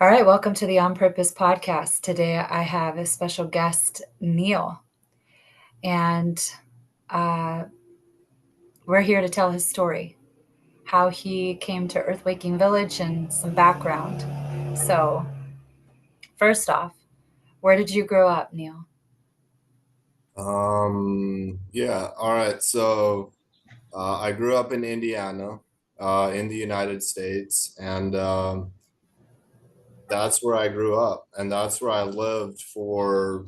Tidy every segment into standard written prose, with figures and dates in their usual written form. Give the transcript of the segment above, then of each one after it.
All right, welcome to the On Purpose podcast. Today I have a special guest, Neal, and uh, we're here to tell his story, how he came to Earthwaking Village and some background. So, first off, where did you grow up, Neal? Yeah, all right. I grew up in Indiana, in the United States, and that's where I grew up, and that's where I lived for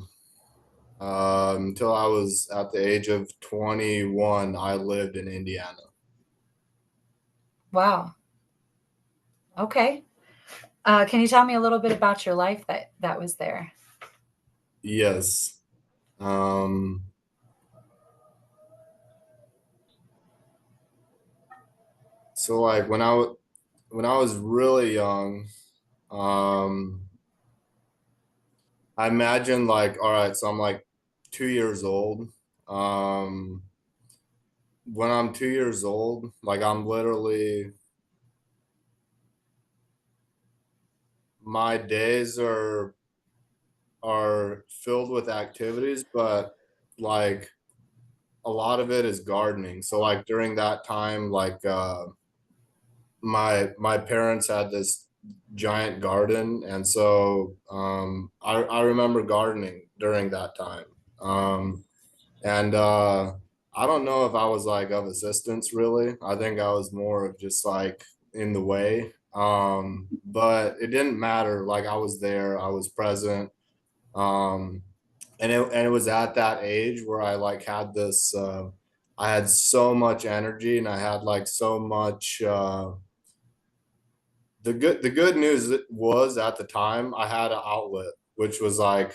until I was at the age of 21. I lived in Indiana. Wow. Okay. Can you tell me a little bit about your life that was there? Yes. Um, so like when I was really young, um, I imagine like, all right, so I'm like 2 years old. Um, when I'm 2 years old, like I'm literally my days are filled with activities, but like a lot of it is gardening. So like during that time, like my parents had this giant garden, and so I remember gardening during that time. Um, and I don't know if I was like of assistance really. I think I was more of just like in the way. But it didn't matter. Like I was there, I was present. Um, and it was at that age where I like had this I had so much energy, and I had like so much the good news was at the time I had an outlet, which was like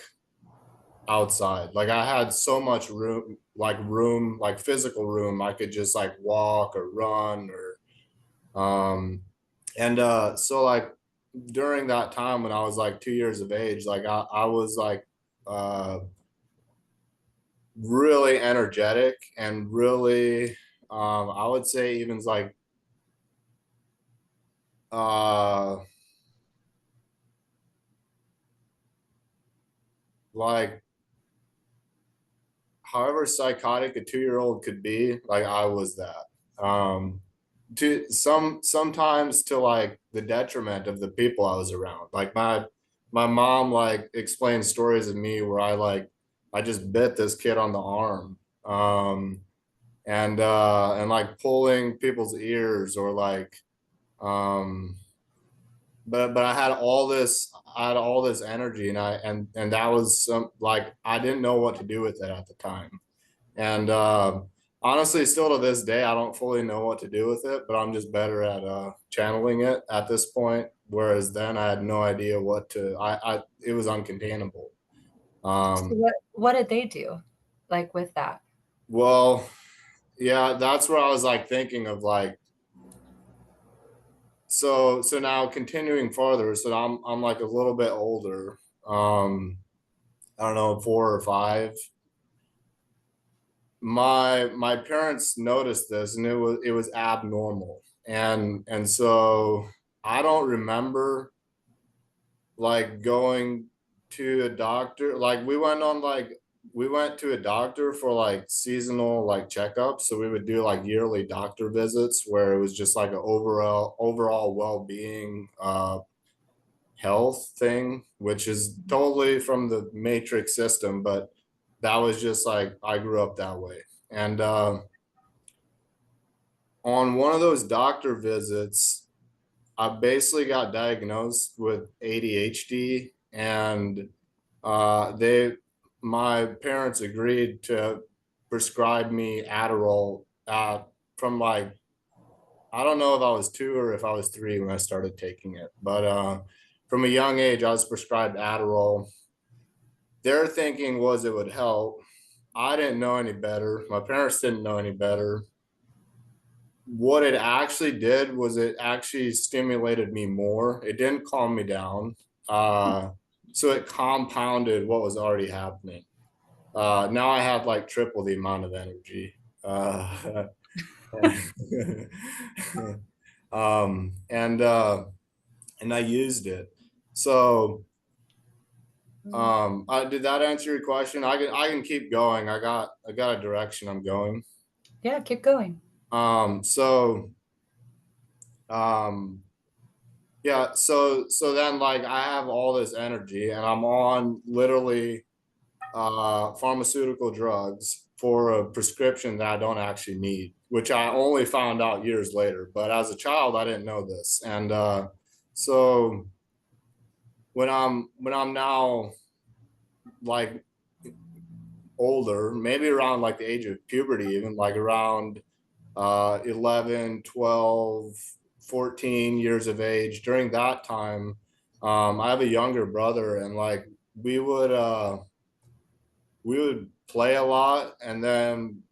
outside. Like I had so much room, like physical room. I could just like walk or run or and so like during that time when I was like 2 years of age, like I was like uh really energetic and really I would say even uh like however psychotic a 2 year old could be, like I was that. To sometimes to like the detriment of the people I was around. Like my mom like explained stories of me where I just bit this kid on the arm. And like pulling people's ears or like um but I had all this energy, and that was some like I didn't know what to do with it at the time. And honestly, still to this day, I don't fully know what to do with it, but I'm just better at channeling it at this point. Whereas then I had no idea what to. I it was uncontainable. So Um, what did they do, like with that? well, yeah, that's where I was like thinking of like so now continuing farther. So I'm like a little bit older. Um, I don't know, 4 or 5. My parents noticed this, and it was abnormal, and so I don't remember like going to a doctor. Like we went to a doctor for like seasonal like checkups, so we would do like yearly doctor visits where it was just like an overall well-being health thing, which is totally from the matrix system, but that was just like I grew up that way. And on one of those doctor visits, I basically got diagnosed with ADHD, and they, my parents agreed to prescribe me Adderall from like I don't know if I was 2 or if I was 3 when I started taking it, but from a young age I was prescribed Adderall. Their thinking was it would help. I didn't know any better. My parents didn't know any better. What it actually did was it actually stimulated me more. It didn't calm me down. So it compounded what was already happening. Now I had like triple the amount of energy. Uh, um, and uh, and I used it. So did that answer your question? I can keep going. I got a direction I'm going. Yeah, keep going. So um yeah, so then like I have all this energy and I'm on literally pharmaceutical drugs for a prescription that I don't actually need, which I only found out years later. But as a child, I didn't know this. And so when I'm now like older, maybe around like the age of puberty, even like around 11, 12, 14 years of age, during that time, I have a younger brother and like we would uh we would play a lot and then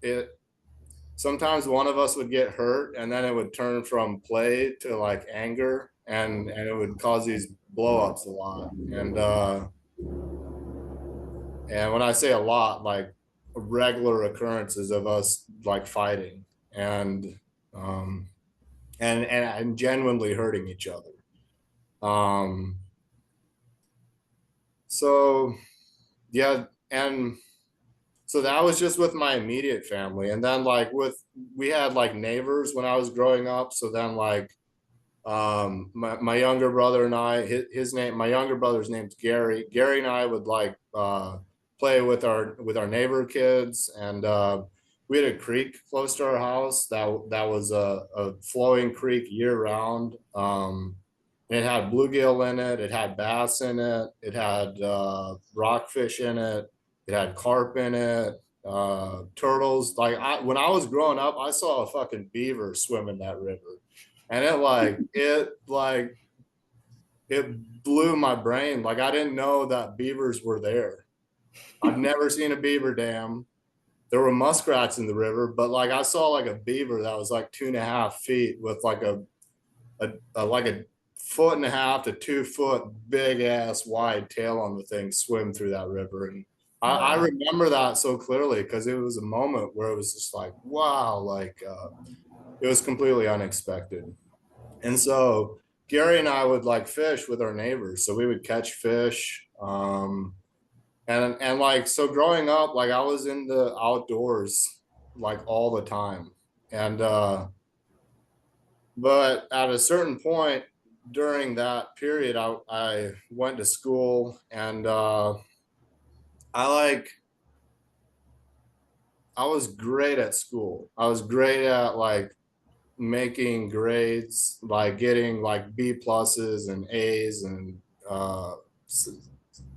it sometimes one of us would get hurt and then it would turn from play to like anger and it would cause these blow-ups a lot and when I say a lot, like regular occurrences of us like fighting and um and genuinely hurting each other. um so yeah, and so that was just with my immediate family, and then like with we had like neighbors when I was growing up. So then like my younger brother and I, his name, my younger brother's name's Gary and I would like play with our neighbor kids. And we had a creek close to our house that was a flowing creek year round. It had bluegill in it, it had bass in it, it had rockfish in it, it had carp in it, turtles. Like when I was growing up, I saw a fucking beaver swim in that river, and it blew my brain. Like I didn't know that beavers were there. I've never seen a beaver dam. There were muskrats in the river, but like I saw like a beaver that was like 2.5 feet with like a like a foot and a half to 2 foot big ass wide tail on the thing swim through that river. And I Wow. remember that so clearly because it was a moment where it was just like, wow, like it was completely unexpected. And so Gary and I would like fish with our neighbors. So we would catch fish. And like so growing up, like I was in the outdoors like all the time. And but at a certain point during that period, I went to school and I like I was great at school. I was great at like making grades, like getting like B pluses and A's and uh,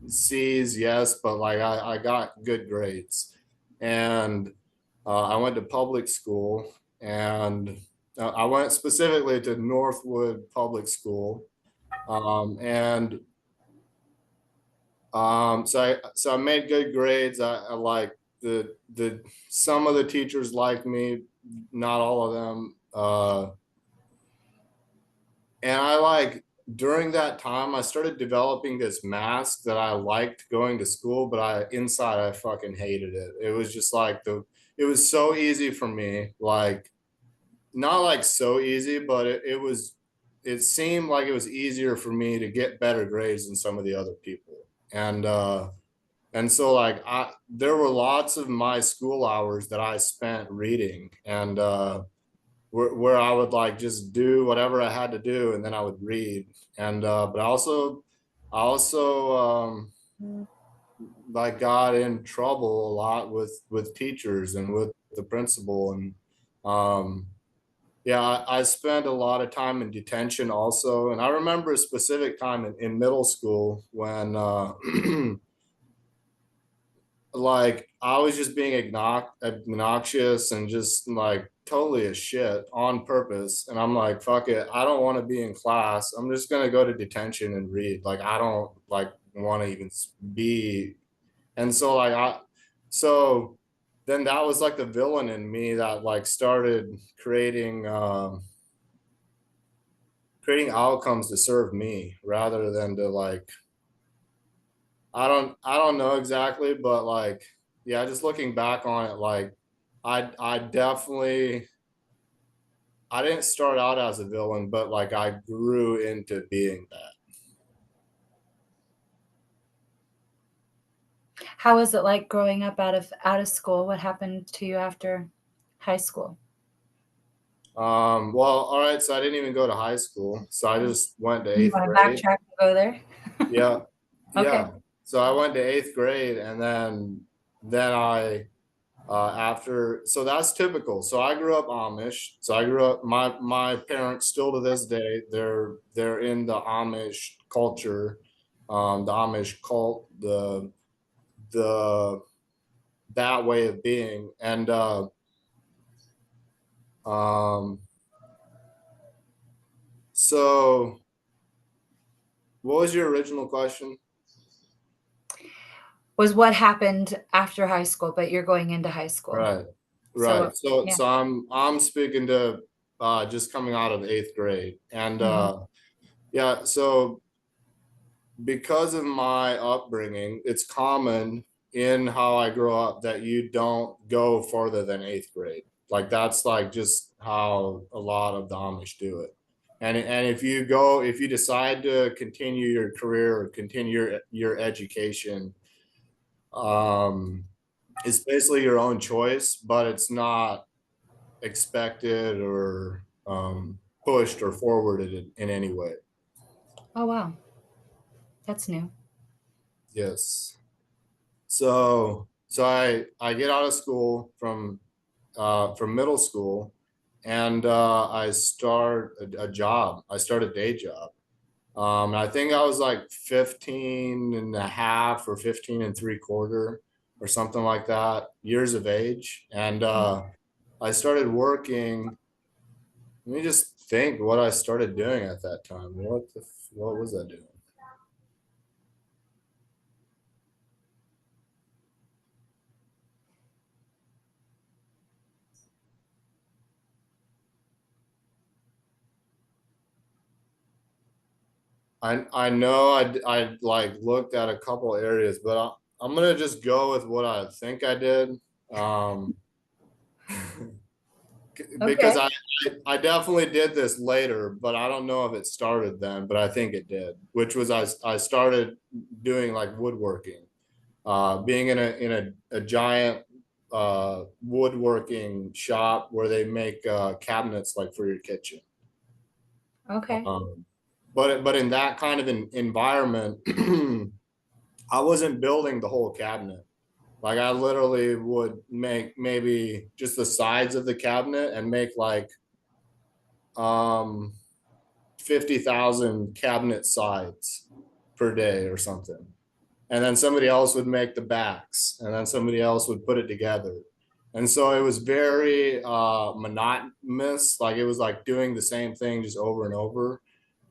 C's, yes, but like I got good grades. And I went to public school and I went specifically to Northwood Public School. And so I made good grades. I like the some of the teachers liked me, not all of them. And I like during that time I started developing this mask that I liked going to school, but I inside I fucking hated it. It was just like it was so easy for me, like not like so easy, but it seemed like it was easier for me to get better grades than some of the other people. And and so like I there were lots of my school hours that I spent reading and where I would like just do whatever I had to do and then I would read. And but I also like got in trouble a lot with teachers and with the principal. And um yeah, I spent a lot of time in detention also. And I remember a specific time in middle school when like I was just being obnoxious and just like totally a shit on purpose. And I'm like, fuck it, I don't want to be in class. I'm just gonna go to detention and read. Like I don't like want to even be. And so like so then that was like the villain in me that like started creating outcomes to serve me rather than to like I don't know exactly, but like yeah, just looking back on it, like I definitely I didn't start out as a villain, but like I grew into being that. How was it like growing up out of school? What happened to you after high school? Well, all right, so I didn't even go to high school. So I just went to You eighth want to grade. backtrack and go there? Yeah. Okay. Yeah. So I went to eighth grade, and then I after, so that's typical. So I grew up Amish. So I grew up, my parents still to this day, they're in the Amish culture, the Amish cult, the that way of being. And um so what was your original question? Was what happened after high school, but you're going into high school. Right. So, Right. So yeah. so I'm speaking to just coming out of eighth grade. And Mhm. yeah, so because of my upbringing, it's common in how I grow up that you don't go farther than eighth grade. Like that's like just how a lot of the Amish do it. And if you decide to continue your career or continue your education, um, it's basically your own choice, but it's not expected or pushed or forwarded in any way. Oh, wow. That's new. Yes. So I get out of school from middle school, and I start a job. I start a day job. I think I was like 15 and a half or 15 and three quarter or something like that, years of age. And I started working. Let me just think what I started doing at that time. What was I doing? I know I like looked at a couple areas, but I'm gonna just go with what I think I did, um, because Okay. I definitely did this later, but I don't know if it started then, but I think it did, which was I started doing like woodworking, being in a giant woodworking shop where they make cabinets like for your kitchen. Okay. Um, but in that kind of an environment, I wasn't building the whole cabinet. Like I literally would make maybe just the sides of the cabinet and make like um 50,000 cabinet sides per day or something. And then somebody else would make the backs, and then somebody else would put it together. And so it was very monotonous, like it was like doing the same thing just over and over.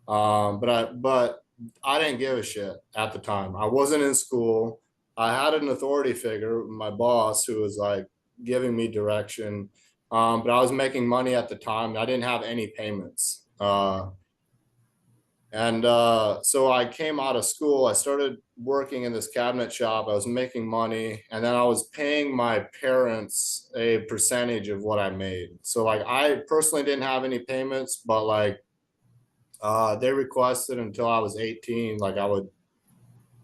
But I didn't give a shit at the time. I wasn't in school. I had an authority figure, my boss, who was like giving me direction. But I was making money at the time. And I didn't have any payments. So I came out of school. I started working in this cabinet shop. I was making money, and then I was paying my parents a percentage of what I made. So like I personally didn't have any payments, but like they requested until I was 18, like I would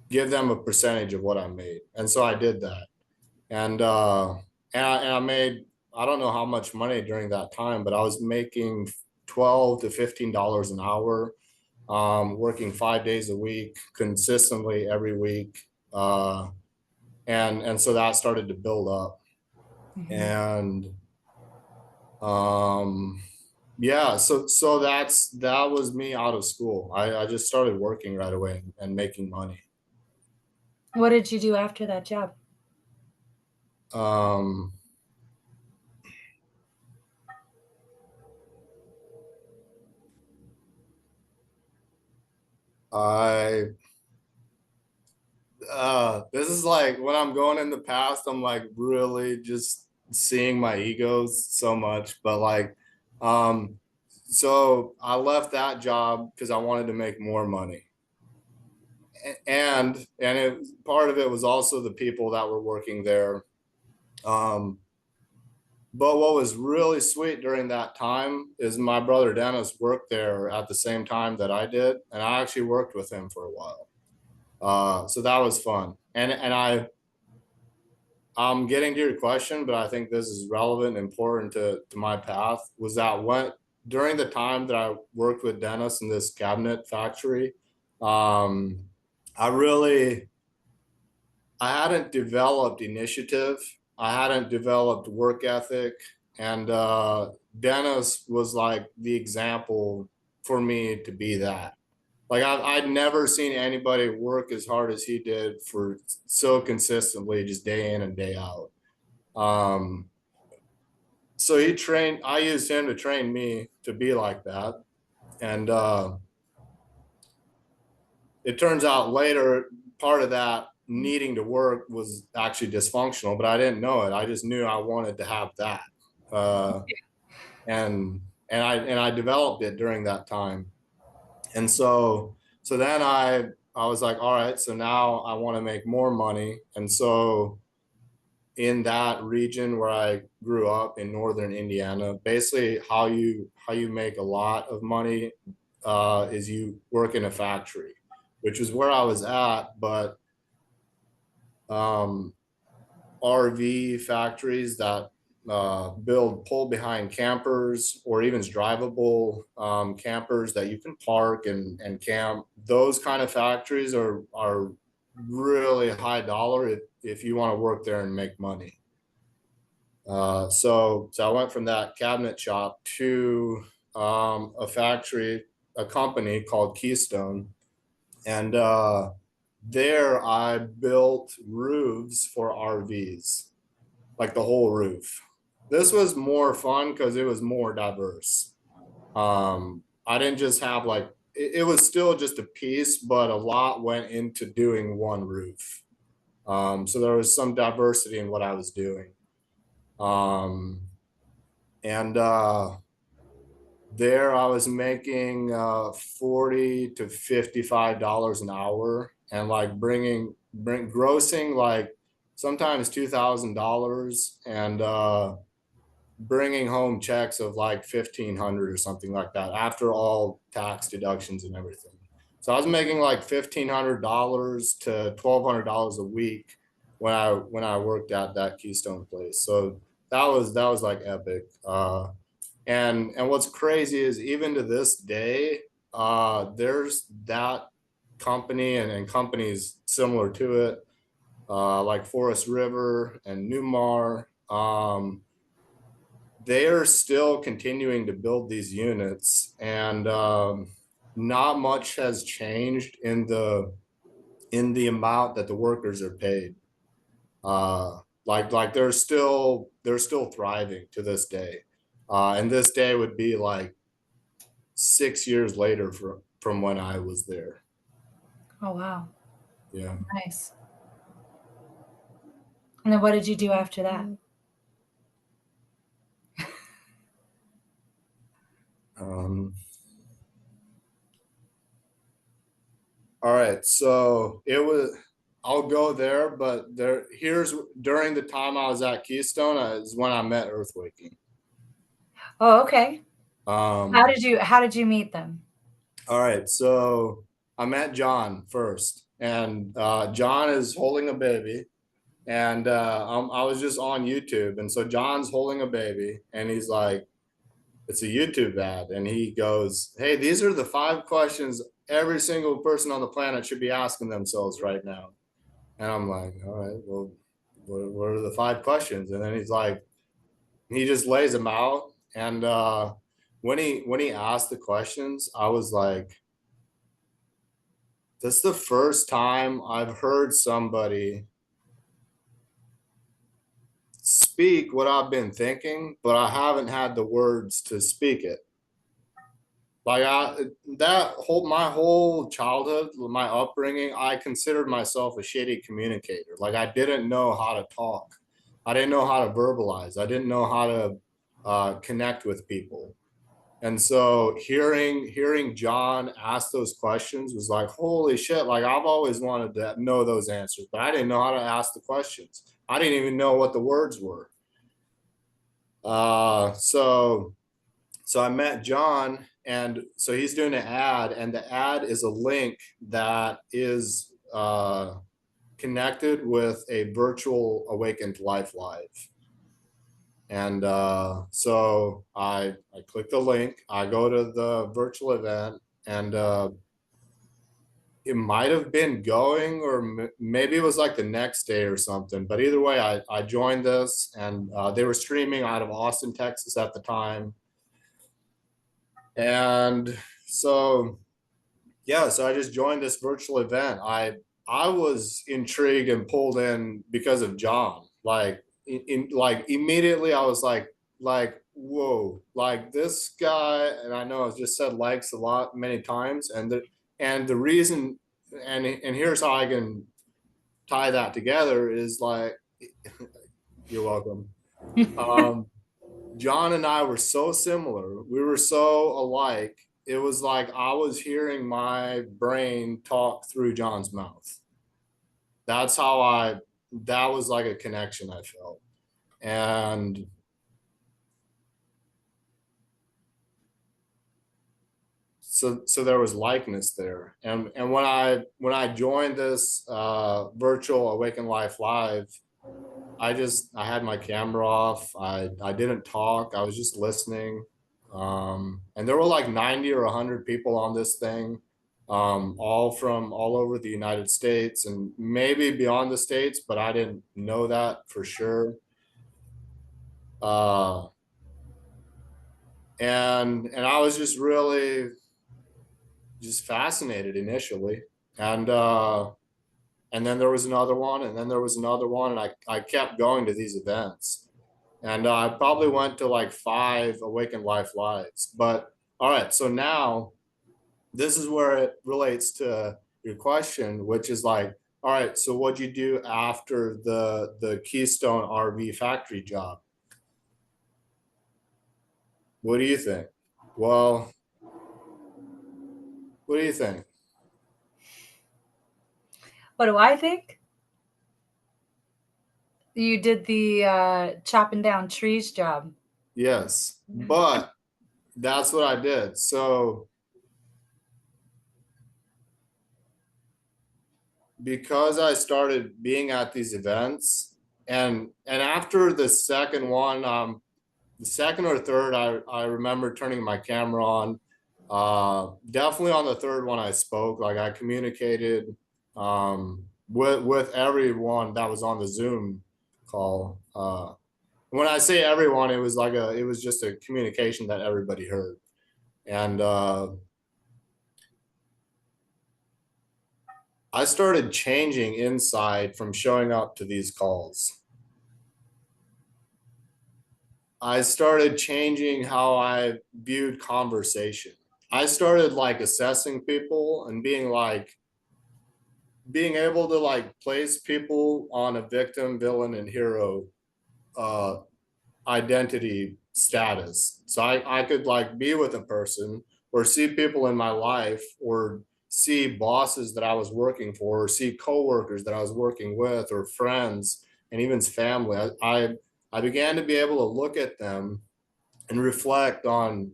give them a percentage of what I made. And so I did that. And I made, I don't know how much money during that time, but I was making 12 to $15 an hour, working 5 days a week, consistently every week. And so that started to build up. Mhm. And um yeah, so that was me out of school. I just started working right away and making money. What did you do after that job? Um, I this is like when I'm going in the past, I'm like really just seeing my egos so much. But like, um, so I left that job because I wanted to make more money, and it part of it was also the people that were working there. Um, But what was really sweet during that time is my brother Dennis worked there at the same time that I did, and I actually worked with him for a while. So that was fun. And I'm getting to your question, but I think this is relevant and important to my path. Was that when during the time that I worked with Dennis in this cabinet factory, um, I really I hadn't developed initiative. I hadn't developed work ethic, and Dennis was like the example for me to be that. Like I'd never seen anybody work as hard as he did for so consistently, just day in and day out. Um, so I used him to train me to be like that. And it turns out later, part of that needing to work was actually dysfunctional, but I didn't know it. I just knew I wanted to have that. Uh, and I developed it during that time. And so then I was like, all right, so now I want to make more money. And so in that region where I grew up in northern Indiana, basically how you make a lot of money is you work in a factory, which is where I was at. But um, RV factories that build pull behind campers or even drivable campers that you can park and camp. Those kind of factories are really high dollar if you want to work there and make money. So I went from that cabinet shop to a factory, a company called Keystone, and there I built roofs for RVs, like the whole roof. This was more fun because it was more diverse. I didn't just have like it was still just a piece, but a lot went into doing one roof. So there was some diversity in what I was doing. Um, and there I was making 40 to $55 an hour, and like grossing like sometimes $2,000, and bringing home checks of like 1,500 or something like that after all tax deductions and everything. So I was making like $1,500 to $1,200 a week when I worked at that Keystone place. So that was like epic. And what's crazy is even to this day, there's that company and companies similar to it, like Forest River and Newmar. They are still continuing to build these units, and not much has changed in the amount that the workers are paid. Like they're still thriving to this day, and this day would be like 6 years later from when I was there. Oh, wow. Yeah. Nice. And then what did you do after that? Um, all right. So it was. I'll go there, but here's during the time I was at Keystone is when I met Earthwaking. Oh, okay. How Um, did you meet them? all right. So I met John first, and John is holding a baby, and I was just on YouTube, and so John's holding a baby, and he's like, it's a YouTube ad, and he goes, "Hey, these are the 5 questions every single person on the planet should be asking themselves right now." And I'm like, "All right, well, what are the 5 questions?" And then he's like, he just lays them out, and when he asked the questions, I was like, "That's the first time I've heard somebody speak what I've been thinking, but I haven't had the words to speak it." Like my whole childhood, my upbringing, I considered myself a shitty communicator. Like I didn't know how to talk. I didn't know how to verbalize. I didn't know how to connect with people. And so hearing John ask those questions was like, holy shit, like I've always wanted to know those answers, but I didn't know how to ask the questions. I didn't even know what the words were. So I met John, and so he's doing an ad, and the ad is a link that is connected with a virtual awakened life live. And so I click the link, I go to the virtual event, and it might have been going, or maybe it was like the next day or something. But either way, I joined this, and they were streaming out of Austin, Texas at the time. And so, yeah, so I just joined this virtual event. I was intrigued and pulled in because of John. Like immediately I was like whoa, like this guy. And I know I've just said likes a lot many times, and the reason, and here's how I can tie that together is like, you're welcome. um John and I were so similar, we were so alike. It was like I was hearing my brain talk through John's mouth. That's how that was like a connection I felt. And so there was likeness there. And when I joined this virtual Awaken Life Live, I had my camera off. I didn't talk. I was just listening. And there were like 90 or 100 people on this thing, all from all over the United States and maybe beyond the States, but I didn't know that for sure. Uh, and I was just really just fascinated initially. And then there was another one, and then there was another one, and I kept going to these events. And I probably went to like 5 Awakened Life Lives. But all right, so now this is where it relates to your question, which is like, all right, so what'd you do after the Keystone RV factory job? What do you think? Well, what do you think? What do I think? You did the chopping down trees job. Yes, but that's what I did. So because I started being at these events, and after the second one, the second or third, I remember turning my camera on. Definitely on the third one, I spoke. Like I communicated with everyone that was on the Zoom call. When I say everyone, it was just a communication that everybody heard. And I started changing inside from showing up to these calls. I started changing how I viewed conversation. I started like assessing people and being able to like place people on a victim, villain, and hero uh, identity status. So I could like be with a person or see people in my life or see bosses that I was working for or see coworkers that I was working with or friends and even family. I began to be able to look at them and reflect on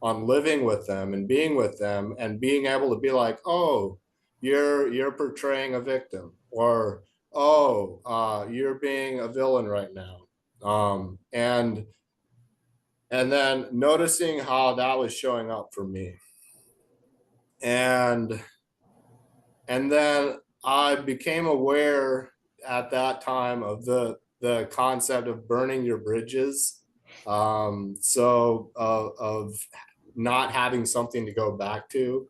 living with them and being with them and being able to be like, oh, you're portraying a victim, or oh, you're being a villain right now. And then noticing how that was showing up for me. And then I became aware at that time of the concept of burning your bridges. So of not having something to go back to.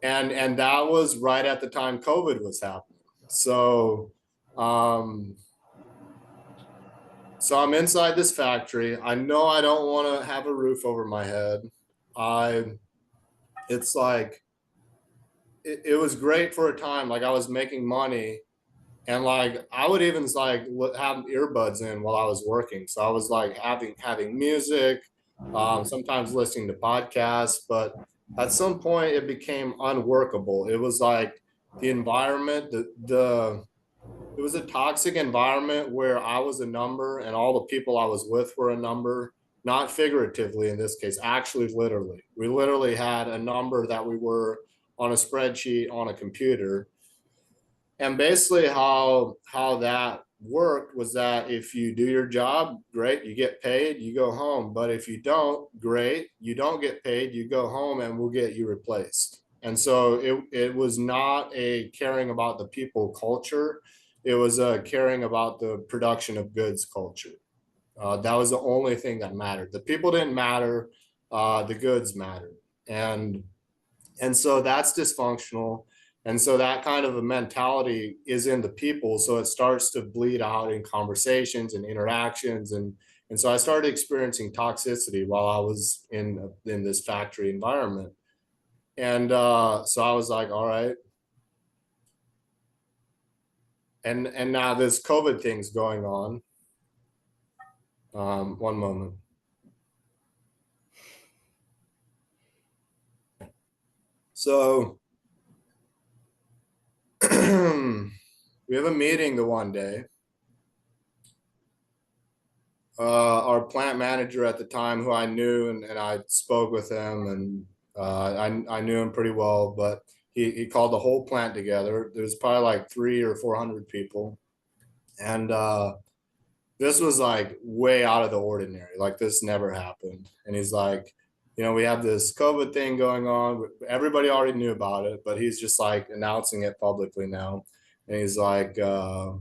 And that was right at the time COVID was happening. So so I'm inside this factory. I know I don't want to have a roof over my head. I it's like it was great for a time. Like I was making money, and like I would even like have earbuds in while I was working. So I was like having music, sometimes listening to podcasts. But at some point, it became unworkable. It was like the environment, the it was a toxic environment where I was a number and all the people I was with were a number, not figuratively in this case, actually literally. We literally had a number that we were on a spreadsheet on a computer. And basically how that worked was that if you do your job, great, you get paid, you go home. But if you don't, great, you don't get paid, you go home and we'll get you replaced. And so it was not a caring about the people culture. It was a caring about the production of goods culture. That was the only thing that mattered. The people didn't matter, the goods mattered. And so that's dysfunctional. And so that kind of a mentality is in the people. So it starts to bleed out in conversations and interactions. And so I started experiencing toxicity while I was in this factory environment. And so I was like, all right. And now this COVID thing's going on. One moment. So we have a meeting the one day. Our plant manager at the time, who I knew, and I spoke with him, and I knew him pretty well, but he called the whole plant together. There was probably like 300 or 400 people. And this was like way out of the ordinary. Like this never happened. And he's like, we have this COVID thing going on. Everybody already knew about it, but he's just like announcing it publicly now. And he's like, yeah,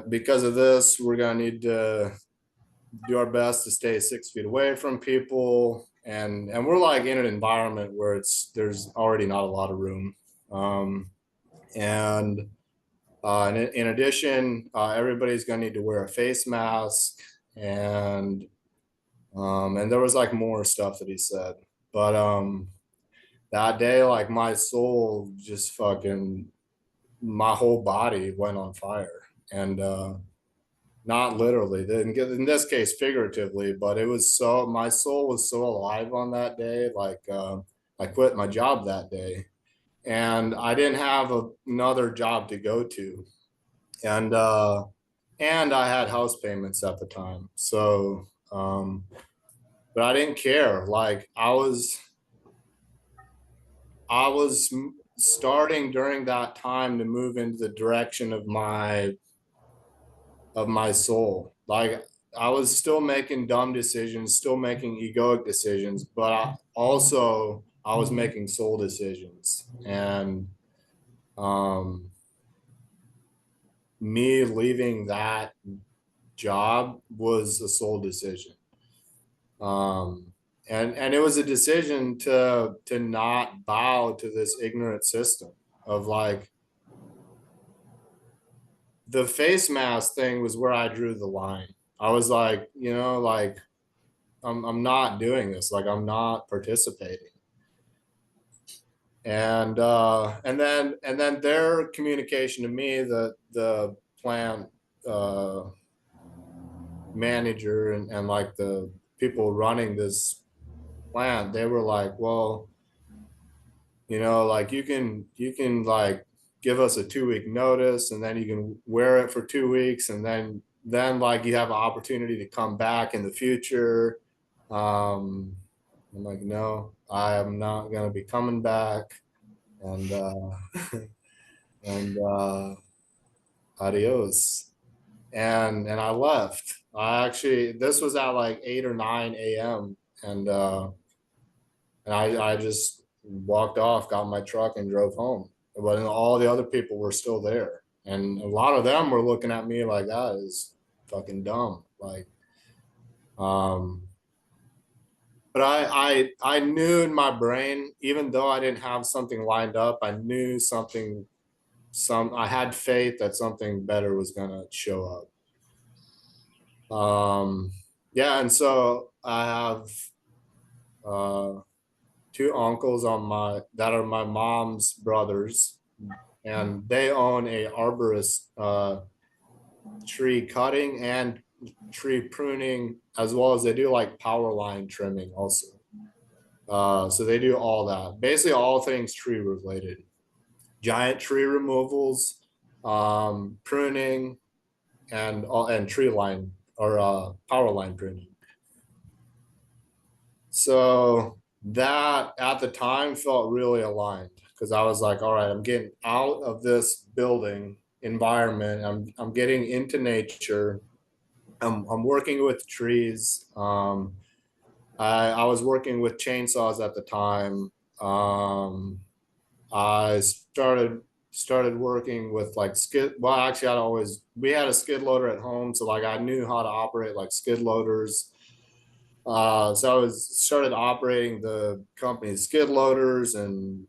because of this, we're gonna need to do our best to stay 6 feet away from people, and we're like in an environment where there's already not a lot of room, and in addition, everybody's gonna need to wear a face mask, and there was like more stuff that he said, but that day, like my soul just fucking, my whole body went on fire, and not literally, in this case figuratively, but it was so, my soul was so alive on that day. Like I quit my job that day, and I didn't have another job to go to, and I had house payments at the time. So but I didn't care. Like I was starting during that time to move into the direction of my soul. Like I was still making dumb decisions, still making egoic decisions, but I was making soul decisions. And um, me leaving that job was a soul decision. Um, and it was a decision to not bow to this ignorant system of like, the face mask thing was where I drew the line. I was like, like I'm not doing this. Like I'm not participating. And then their communication to me, the plant uh, manager and like the people running this plant, they were like, well, like you can like give us a 2 week notice, and then you can wear it for 2 weeks, and then like you have an opportunity to come back in the future. um I'm like, no, I am not gonna be coming back, and and adios. And I left. This was at like 8 or 9 a.m. And I just walked off, got in my truck, and drove home. But all the other people were still there, and a lot of them were looking at me like, that is fucking dumb. Like, um, but I knew in my brain, even though I didn't have something lined up, I knew I had faith that something better was gonna show up. Yeah, and so I have uh, two uncles that are my mom's brothers, and they own a arborist, tree cutting and tree pruning, as well as they do like power line trimming also. So they do all that, basically all things tree related, giant tree removals, pruning, and tree line or power line pruning. So that at the time felt really aligned because I was like, all right, I'm getting out of this building environment. I'm getting into nature. I'm working with trees. I was working with chainsaws at the time. I started working with like skid. Well, actually, we had a skid loader at home, so like I knew how to operate like skid loaders. So I was started operating the company's skid loaders and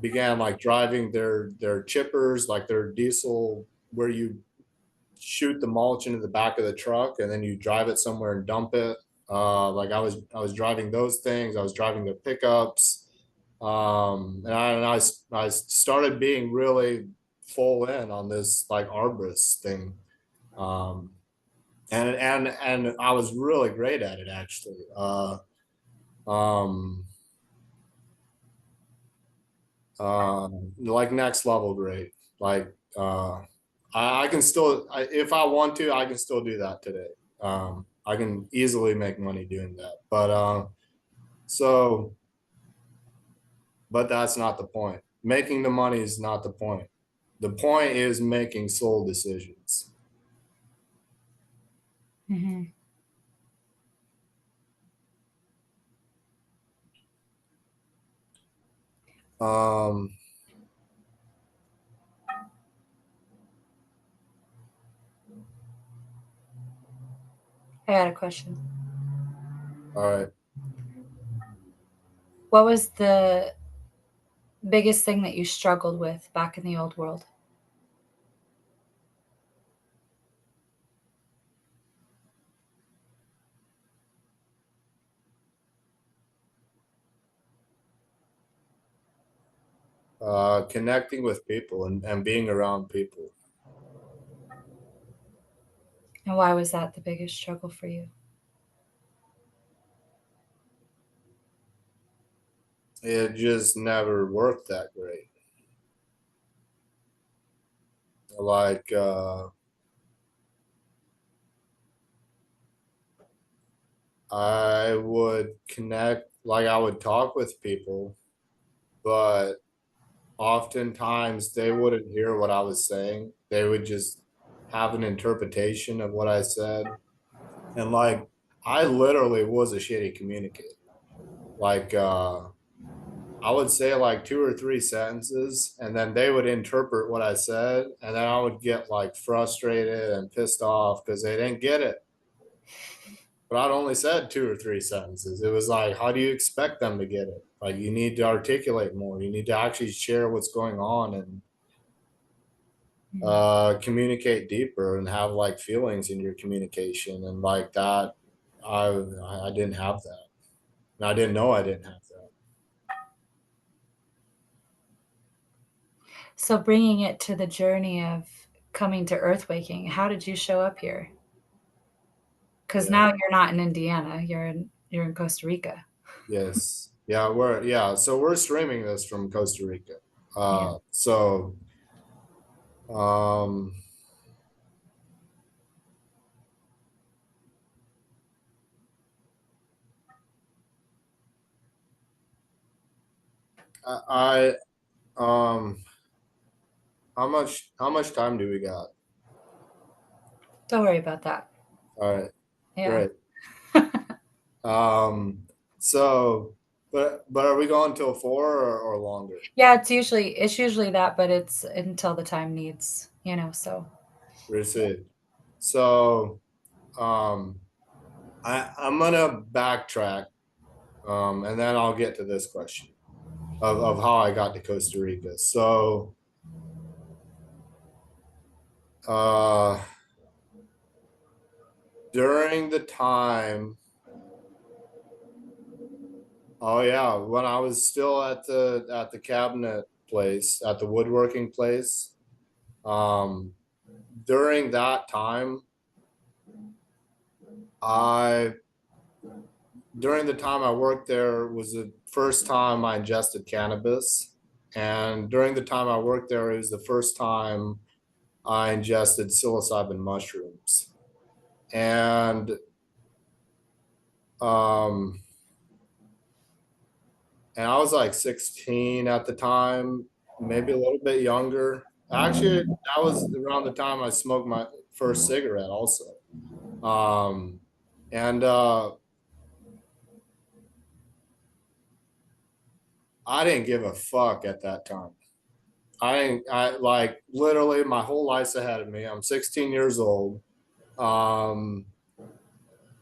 began like driving their chippers, like their diesel, where you shoot the mulch into the back of the truck and then you drive it somewhere and dump it. Like I was driving those things. I was driving their pickups, and I started being really full in on this like arborist thing. Um, and I was really great at it actually. Um, like next level great. Like I can still, if I want to, I can still do that today. I can easily make money doing that. So, but that's not the point. Making the money is not the point. The point is making soul decisions. Mm-hmm. Um, I got a question. all right. What was the biggest thing that you struggled with back in the old world? Connecting with people and being around people. And why was that the biggest struggle for you? It just never worked that great. Like, I would connect, like I would talk with people, but oftentimes they wouldn't hear what I was saying. They would just have an interpretation of what I said. And like I literally was a shitty communicator. Like I would say like two or three sentences and then they would interpret what I said and then I would get like frustrated and pissed off because they didn't get it. But I'd only said two or three sentences. It was like, how do you expect them to get it? Like, you need to articulate more. You need to actually share what's going on and Mm. communicate deeper and have like feelings in your communication. And like that, I didn't have that. And I didn't know I didn't have that. So, bringing it to the journey of coming to Earthwaking, how did you show up here? Because Yeah. now you're not in Indiana, you're in Costa Rica. Yes. Yeah. So we're streaming this from Costa Rica. Yeah. So um, I how much time do we got? Don't worry about that. All right, Yeah. great. Um, so but are we going till 4 or longer? Yeah, it's usually that, but it's until the time needs, so Received. So I'm gonna backtrack and then I'll get to this question of how I got to Costa Rica. So uh during the time, oh yeah, when I was still at the cabinet place, at the woodworking place, um during that time, I during the time I worked there was the first time I ingested cannabis. And during the time I worked there, it was the first time I ingested psilocybin mushrooms. And um, and I was like 16 at the time, maybe a little bit younger. Actually, that was around the time I smoked my first cigarette also. Um, and I didn't give a fuck at that time. I like literally my whole life's ahead of me. I'm 16 years old. Um,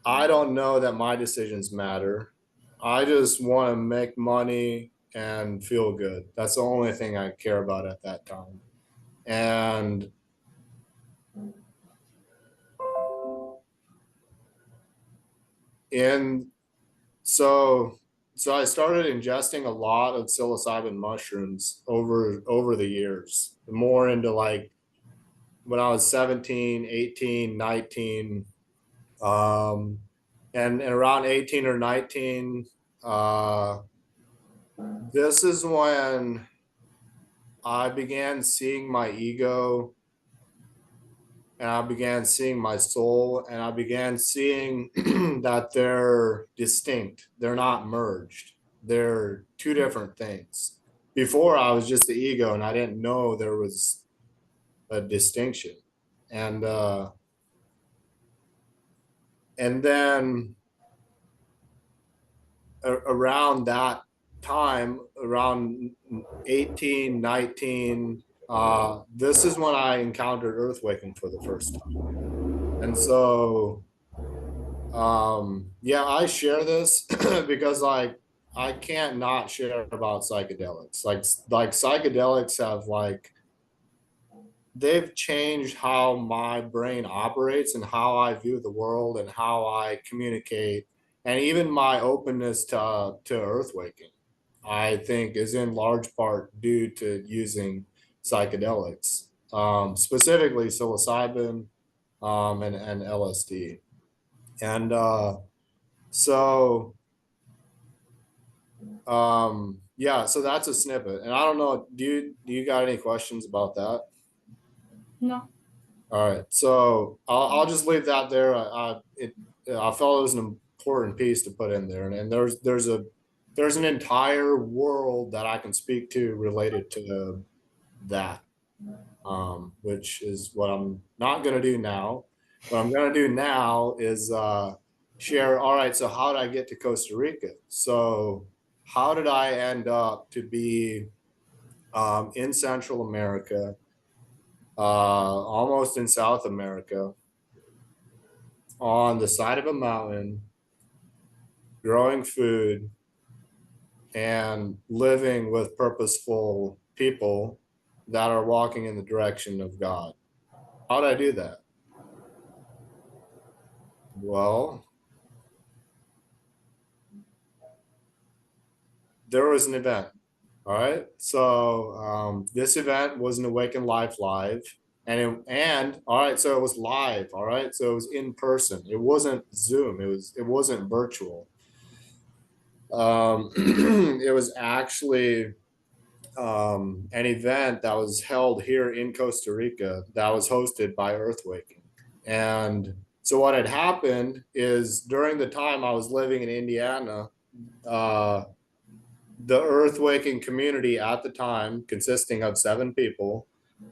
I don't know that my decisions matter. I just want to make money and feel good. That's the only thing I care about at that time. And in so so I started ingesting a lot of psilocybin mushrooms over the years, more into like when I was 17, 18, 19, um, and around 18 or 19, uh, this is when I began seeing my ego, and I began seeing my soul, and I began seeing that they're distinct. They're not merged. They're two different things. Before I was just the ego and I didn't know there was a distinction. And and then around that time, around 18, 19, this is when I encountered earthwaking for the first time. And so yeah, I share this because like I can't not share about psychedelics. Like psychedelics have like they've changed how my brain operates and how I view the world and how I communicate, and even my openness to earthwaking, I think is in large part due to using psychedelics, specifically psilocybin, and LSD. And so yeah, so that's a snippet. And I don't know, do you got any questions about that? No. All right, so I'll just leave that there. I felt it was an important piece to put in there, and there's an entire world that I can speak to related to that, which is what I'm not going to do now. What I'm going to do now is share. All right, so how did I get to Costa Rica? So how did I end up to be in Central America, almost in South America, on the side of a mountain, growing food, and living with purposeful people that are walking in the direction of God? How did I do that? Well, there was an event. All right. So this event was an Awaken Life Live. And all right, so it was live. All right. So it was in person. It wasn't Zoom. It wasn't virtual. It was actually an event that was held here in Costa Rica that was hosted by Earthwaking. And so what had happened is during the time I was living in Indiana, uh, the Earthwaking community at the time, consisting of 7 people,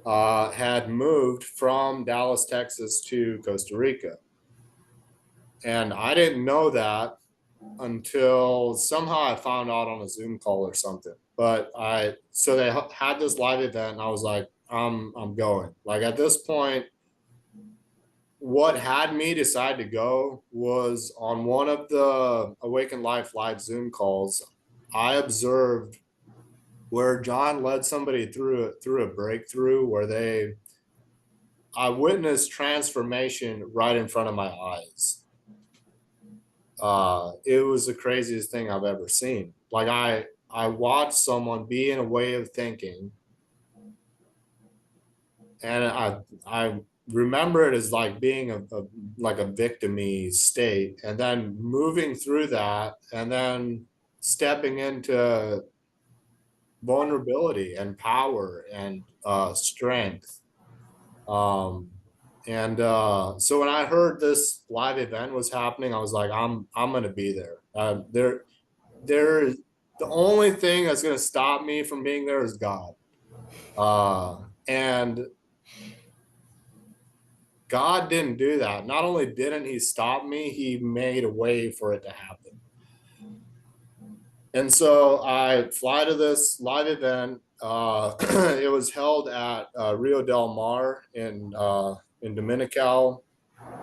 had moved from Dallas, Texas to Costa Rica. And I didn't know that until somehow I found out on a Zoom call or something. But so they had this live event, and I was like, I'm going. Like at this point, what had me decide to go was on one of the Awaken Life live Zoom calls, I observed where John led somebody through a breakthrough where I witnessed transformation right in front of my eyes. It was the craziest thing I've ever seen. Like I watched someone be in a way of thinking, and I remember it as like being like a victimy state, and then moving through that, and then stepping into vulnerability and power and strength. Um, and so when I heard this live event was happening, I was like, I'm gonna be there. There the only thing that's going to stop me from being there is God. And God didn't do that. Not only didn't he stop me, he made a way for it to happen. And so I fly to this live event. It was held at Rio del Mar in Dominical,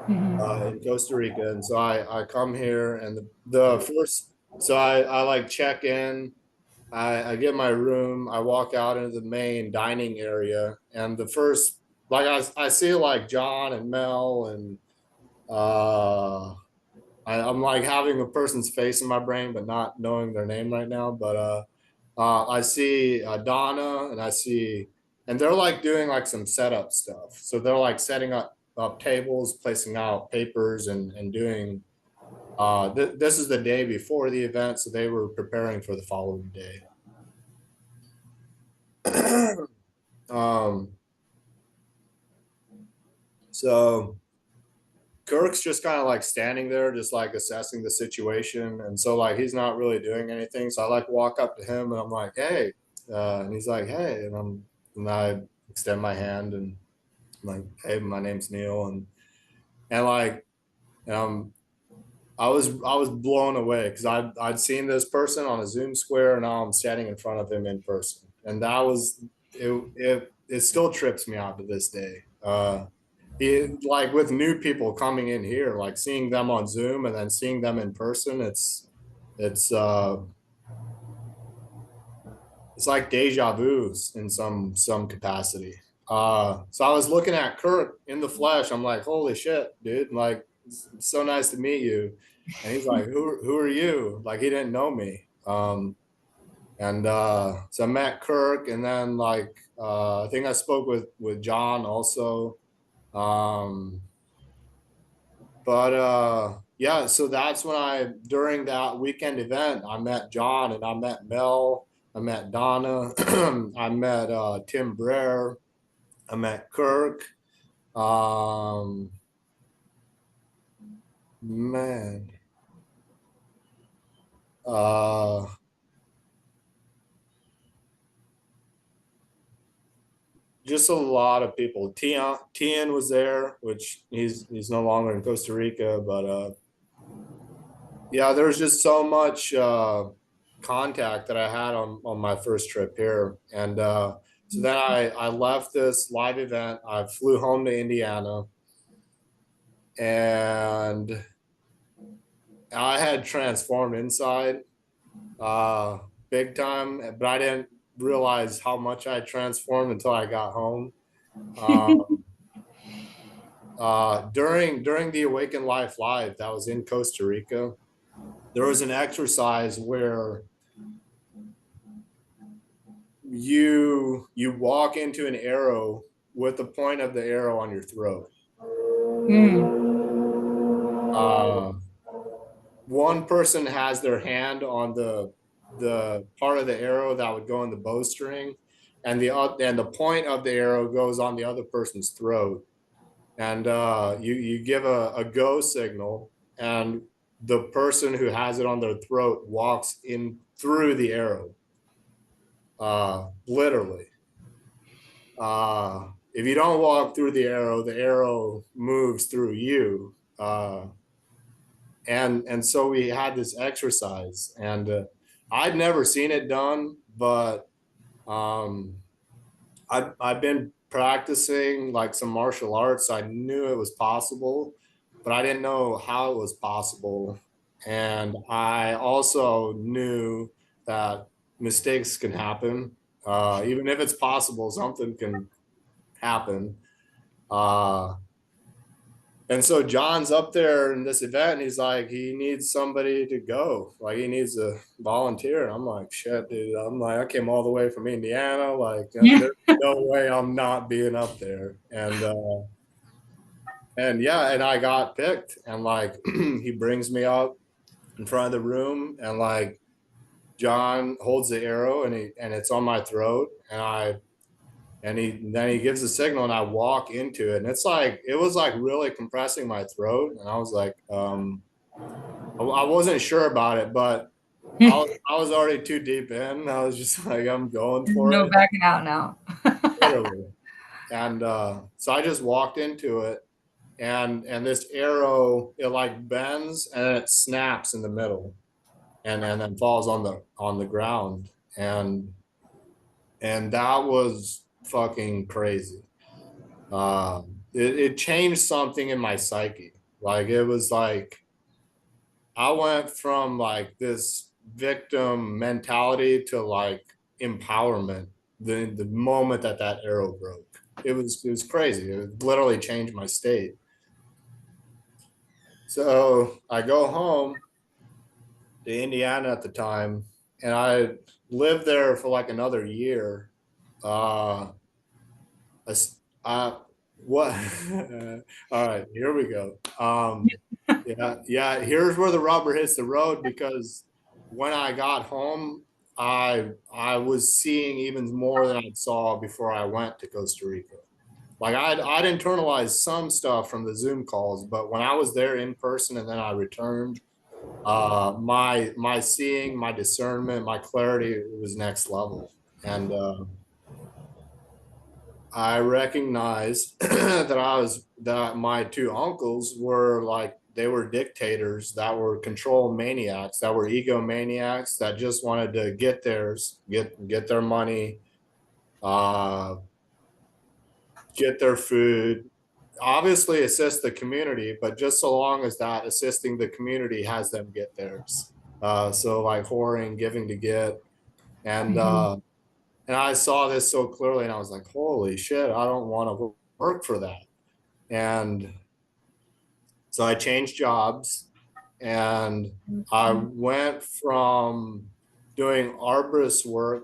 in Costa Rica. And so I come here, and the first, so I like check in. I get my room. I walk out into the main dining area, and the first, like I see like John and Mel, and I'm like having a person's face in my brain, but not knowing their name right now. But I see Donna, and I see, and they're like doing like some setup stuff. So they're like setting up tables, placing out papers, and doing. This is the day before the event, so they were preparing for the following day. um, so Kirk's just kind of like standing there, just like assessing the situation. And so like he's not really doing anything. So I like walk up to him and I'm like, hey. And he's like, hey. And I extend my hand and I'm like, hey, my name's Neal. And like I was blown away because I'd seen this person on a Zoom square, and now I'm standing in front of him in person. And that was it still trips me out to this day. Like with new people coming in here, like seeing them on Zoom and then seeing them in person, it's it's like deja vu in some capacity. So I was looking at Kirk in the flesh. I'm like, holy shit, dude! Like, it's so nice to meet you. And he's like, who are you? Like he didn't know me. And so I met Kirk, and then like I think I spoke with John also. Um, but yeah, so that's when during that weekend event, I met John, and I met Mel, I met Donna, I met Tim Brer, I met Kirk. um Man, uh just a lot of people. Tian was there, which he's no longer in Costa Rica, but yeah, there's just so much contact that I had on my first trip here. And so then I left this live event. I flew home to Indiana, and I had transformed inside uh, big time, but I didn't realize how much I transformed until I got home. Um, during the Awaken Life Live that was in Costa Rica, there was an exercise where you walk into an arrow with the point of the arrow on your throat. Uh, One person has their hand on the part of the arrow that would go in the bowstring, and the point of the arrow goes on the other person's throat. And you give a go signal, and the person who has it on their throat walks in through the arrow, literally. If you don't walk through the arrow moves through you. And so we had this exercise, and I'd never seen it done, but um, I've been practicing like some martial arts. I knew it was possible, but I didn't know how it was possible. And I also knew that mistakes can happen. Even if it's possible, something can happen. Uh, and so John's up there in this event, and he's like, he needs somebody to go. Like, he needs a volunteer. And I'm like, shit, dude. I'm like, I came all the way from Indiana. Like, there's no way I'm not being up there. And yeah, and I got picked. And like, he brings me up in front of the room, and like, John holds the arrow, and it's on my throat. And then he gives a signal, and I walk into it, and it was like really compressing my throat. And I was like, I wasn't sure about it, but I was already too deep in. I was just like, I'm going There's for no it, backing out now. literally. And so I just walked into it, and this arrow, it like bends and it snaps in the middle, and then falls on the ground, and that was fucking crazy. It changed something in my psyche. Like it was like I went from like this victim mentality to like empowerment the moment that arrow broke. It was crazy. It literally changed my state. So I go home to Indiana at the time, and I lived there for like another year. Uh, I, what? All right, here we go. Yeah. Here's where the rubber hits the road, because when I got home, I was seeing even more than I saw before I went to Costa Rica. Like I'd internalized some stuff from the Zoom calls, but when I was there in person and then I returned, my seeing, my discernment, my clarity was next level. And I recognized that my two uncles were like, they were dictators, that were control maniacs, that were egomaniacs, that just wanted to get theirs, get their money, uh, get their food, obviously assist the community, but just so long as that assisting the community has them get theirs. So like whoring, giving to get, and Mhm. uh, and I saw this so clearly, and I was like, holy shit, I don't want to work for that. And so I changed jobs, and I went from doing arborist work,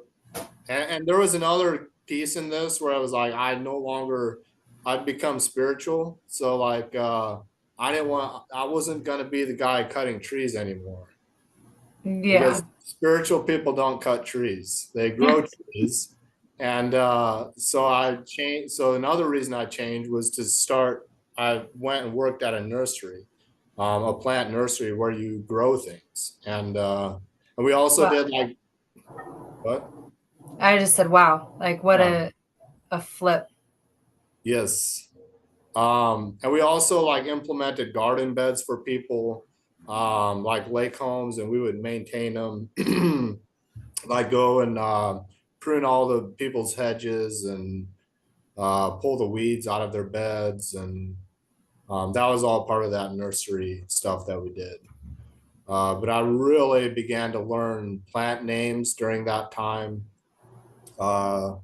and there was another piece in this where I was like, I'd become spiritual. So like, I wasn't going to be the guy cutting trees anymore, Yeah. because spiritual people don't cut trees, they grow trees. And so I changed. So another reason I changed was to start, I went and worked at a nursery, a plant nursery where you grow things. And we also Wow. did like, what? I just said, wow, like what Yeah. a flip. Yes. And we also like implemented garden beds for people, like lake homes, and we would maintain them. Like go and prune all the people's hedges, and pull the weeds out of their beds, and that was all part of that nursery stuff that we did. But I really began to learn plant names during that time. Uh,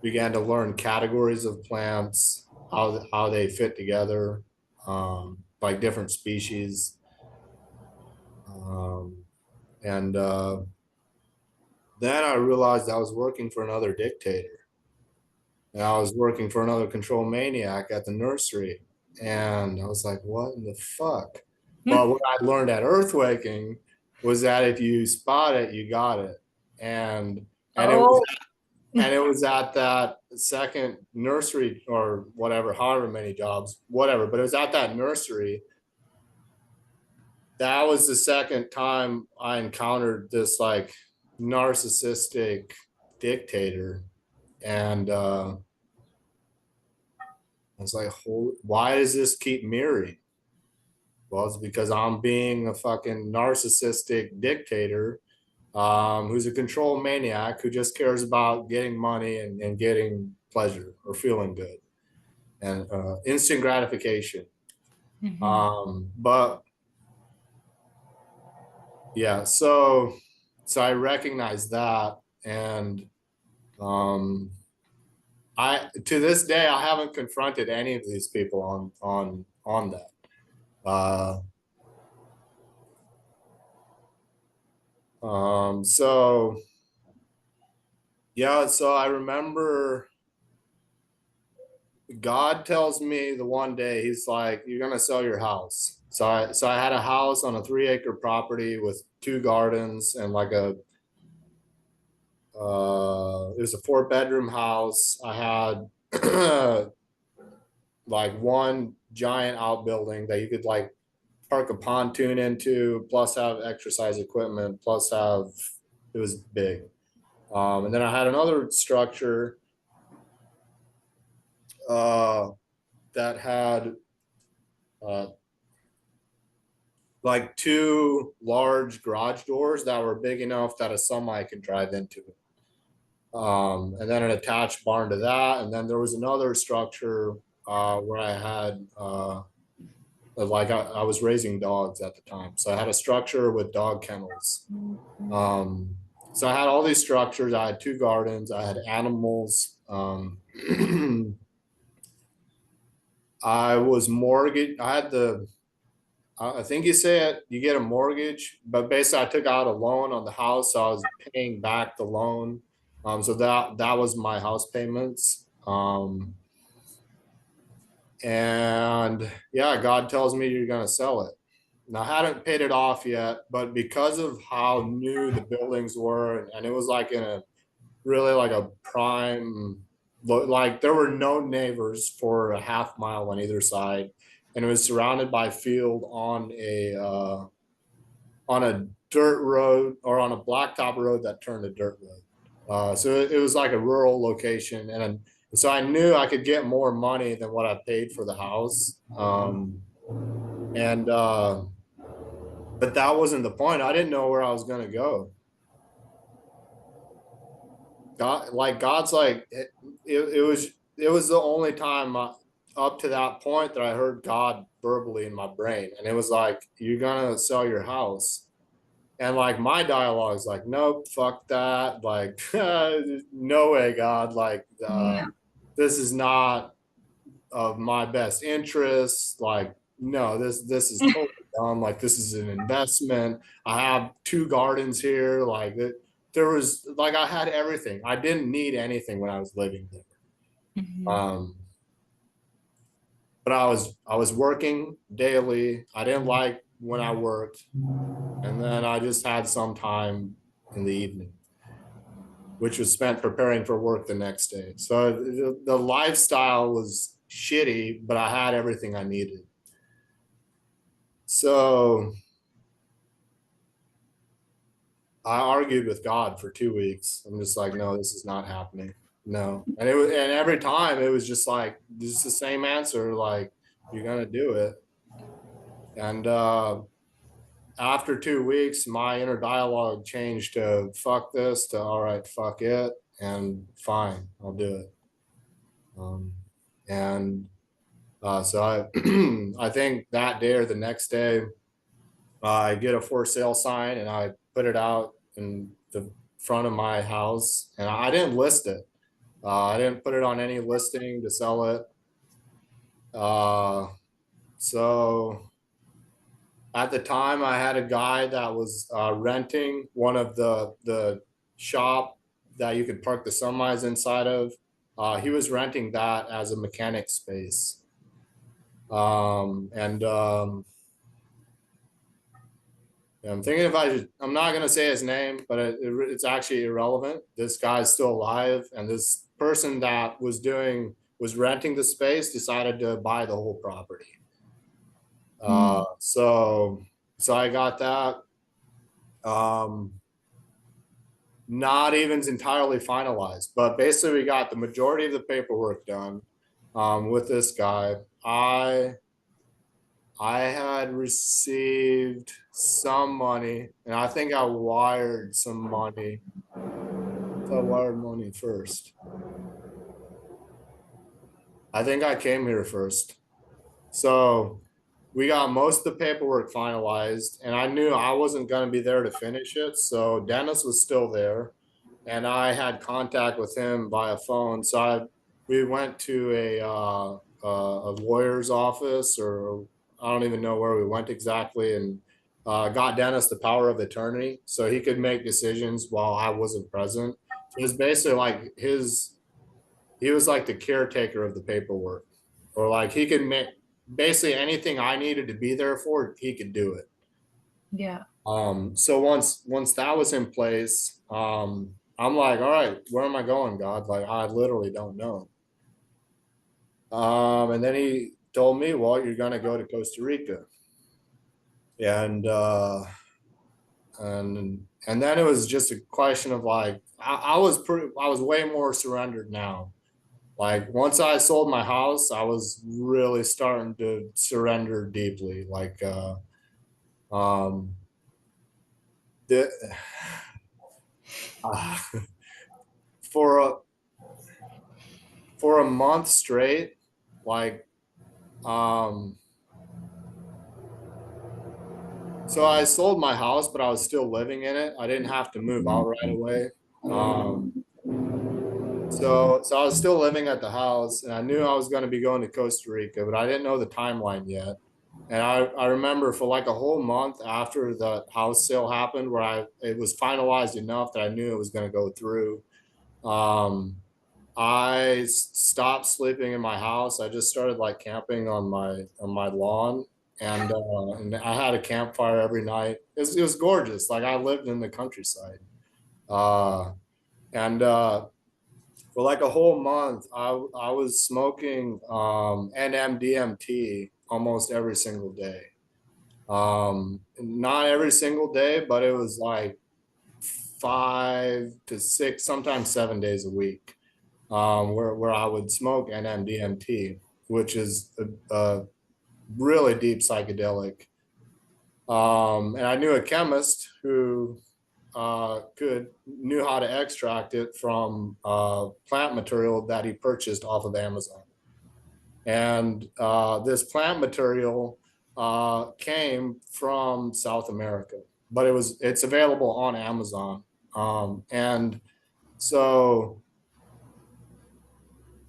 Began to learn categories of plants, how they fit together, like different species, um, and then I realized I was working for another dictator, and I was working for another control maniac at the nursery. And I was like, what in the fuck? But what I learned at Earthwaking was that if you spot it, you got it. And and it was Oh, and it was at that second nursery, or whatever, however many jobs, whatever, but it was at that nursery. That was the second time I encountered this like narcissistic dictator. And I was like, why does this keep mirroring? Well, it's because I'm being a fucking narcissistic dictator, who's a control maniac who just cares about getting money and getting pleasure or feeling good and instant gratification. mhm. But yeah, so I recognize that, and um, I to this day I haven't confronted any of these people on that. Uh, so yeah, so I remember God tells me the one day, he's like, you're gonna sell your house. So I had a house on a 3 acre property with two gardens and like it was a 4 bedroom house. I had like one giant outbuilding that you could like park a pontoon into, plus have exercise equipment, plus have, it was big. And then I had another structure that had uh, like two large garage doors that were big enough that a semi could drive into it. And then an attached barn to that. And then there was another structure where I had like I was raising dogs at the time. So I had a structure with dog kennels. So I had all these structures. I had two gardens. I had animals. I was mortgaged. I had the, I think you say it, you get a mortgage, but basically I took out a loan on the house. So I was paying back the loan. So that was my house payments. And yeah, God tells me you're going to sell it. Now, I hadn't paid it off yet, but because of how new the buildings were, and it was like in a really like a prime, like there were no neighbors for a half mile on either side, and it was surrounded by field on a dirt road or on a blacktop road that turned to dirt road. So it was like a rural location, and so I knew I could get more money than what I paid for the house. And but that wasn't the point. I didn't know where I was going to go. God's like it was the only time up to that point that I heard God verbally in my brain, and it was like, you're gonna sell your house. And like my dialogue is like, nope, fuck that. Like, no way, God. Like, Yeah. this is not of my best interest. Like, no, this is totally dumb. Like, this is an investment. I have two gardens here. Like, there was like I had everything. I didn't need anything when I was living there. Mhm. Um, but I was working daily. I didn't like when I worked, and then I just had some time in the evening, which was spent preparing for work the next day. So the lifestyle was shitty, but I had everything I needed. So I argued with God for 2 weeks. I'm just like, no, this is not happening. No. And it was, and every time it was just like, this is the same answer. Like, you're going to do it. And after 2 weeks, my inner dialogue changed to fuck this to all right, fuck it. And fine, I'll do it. Um, and so I, I think that day or the next day, I get a for sale sign and I put it out in the front of my house, and I didn't list it. I didn't put it on any listing to sell it. So at the time, I had a guy that was renting one of the shop that you could park the semis inside of. He was renting that as a mechanic space. And I'm thinking if I'm not going to say his name, but it's actually irrelevant. This guy's still alive. And this person that was renting the space decided to buy the whole property. So I got that. Not even entirely finalized, but basically we got the majority of the paperwork done with this guy. I had received some money, and I think I wired some money. So I wired money first. I think I came here first. So we got most of the paperwork finalized, and I knew I wasn't going to be there to finish it. So Dennis was still there, and I had contact with him via phone. So we went to a lawyer's office, or I don't even know where we went exactly, and got Dennis the power of attorney so he could make decisions while I wasn't present. So it was basically like he was like the caretaker of the paperwork, or like he could make basically anything I needed to be there for, he could do it. Yeah. So once that was in place, I'm like, all right, where am I going, God? Like, I literally don't know. And then he told me, well, you're gonna go to Costa Rica. and and then it was just a question of like I was way more surrendered now. Like once I sold my house, I was really starting to surrender deeply. Like um the uh, for a for a month straight, like um so I sold my house, but I was still living in it. I didn't have to move out right away. Um so I was still living at the house, and I knew I was going to be going to Costa Rica, but I didn't know the timeline yet. And I remember for like a whole month after the house sale happened, where it was finalized enough that I knew it was going to go through. Um, I stopped sleeping in my house. I just started like camping on my lawn, and I had a campfire every night. It was gorgeous. Like I lived in the countryside. Uh, and For like a whole month, I was smoking NMDMT almost every single day. Not every single day, but it was like 5 to 6, sometimes 7 days a week, where I would smoke NMDMT, which is a really deep psychedelic. And I knew a chemist who could knew how to extract it from plant material that he purchased off of Amazon. And this plant material came from South America, but it's available on Amazon. And so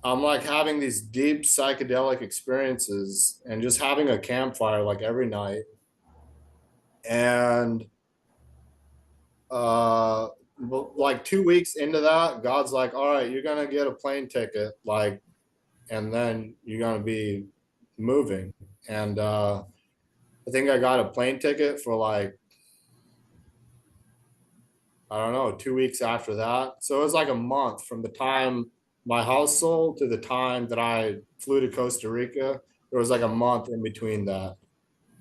I'm like having these deep psychedelic experiences and just having a campfire like every night. And uh like 2 weeks into that, God's like, all right, you're gonna get a plane ticket, like, and then you're gonna be moving. And I think I got a plane ticket for like, I don't know, 2 weeks after that. So it was like a month from the time my house sold to the time that I flew to Costa Rica. There was like a month in between that.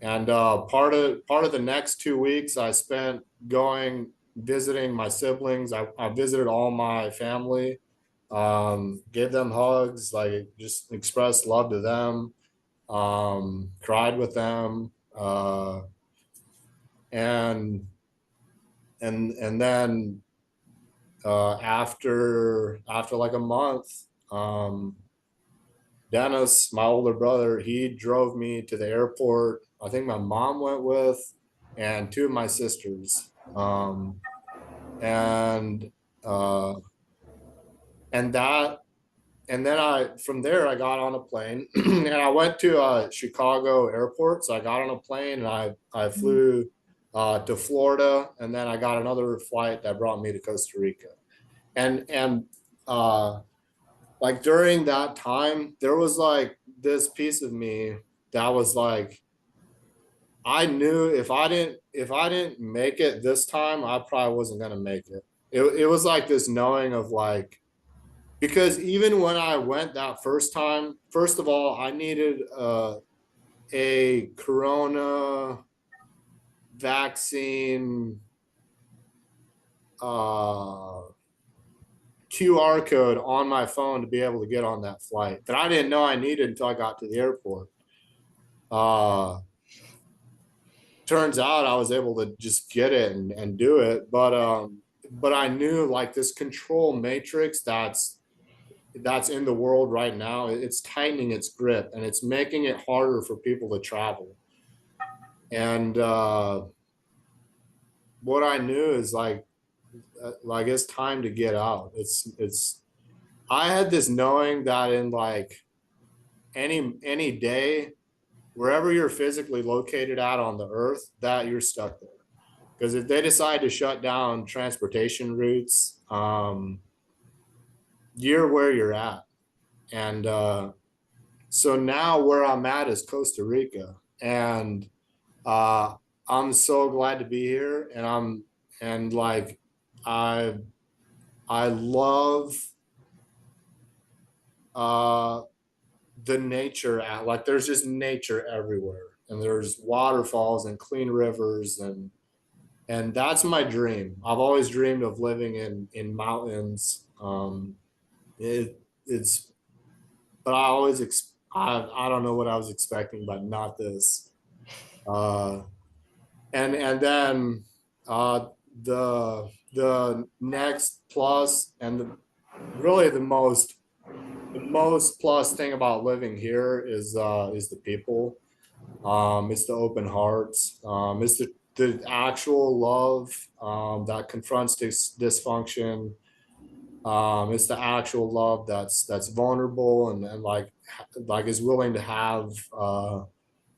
And part of the next 2 weeks I spent going visiting my siblings. I visited all my family, gave them hugs, like just expressed love to them, cried with them, and and then after like a month, Dennis, my older brother, he drove me to the airport. I think my mom went with, and two of my sisters. And uh, and that and then I from there I got on a plane and I went to Chicago airport. So I got on a plane and I flew to Florida, and then I got another flight that brought me to Costa Rica. And uh, like during that time, there was like this piece of me that was like, I knew if I didn't make it this time, I probably wasn't gonna make it. It was like this knowing of like, because even when I went that first time, first of all, I needed a corona vaccine uh, QR code on my phone to be able to get on that flight that I didn't know I needed until I got to the airport. Uh, Turns out I was able to just get it and do it, but I knew like this control matrix that's in the world right now, it's tightening its grip and it's making it harder for people to travel. And what I knew is like it's time to get out. It's I had this knowing that in like any day, wherever you're physically located at on the earth, that you're stuck there. Because if they decide to shut down transportation routes, you're where you're at. And so now where I'm at is Costa Rica, and uh, I'm so glad to be here. And like I I love uh, the nature at like there's just nature everywhere. and there's waterfalls and clean rivers, and that's my dream. I've always dreamed of living in mountains. It's but I don't know what I was expecting, but not this. Uh, and then uh, the next plus and really the most plus thing about living here is the people. It's the open hearts. It's the actual love that confronts dysfunction. It's the actual love that's vulnerable and like is willing to have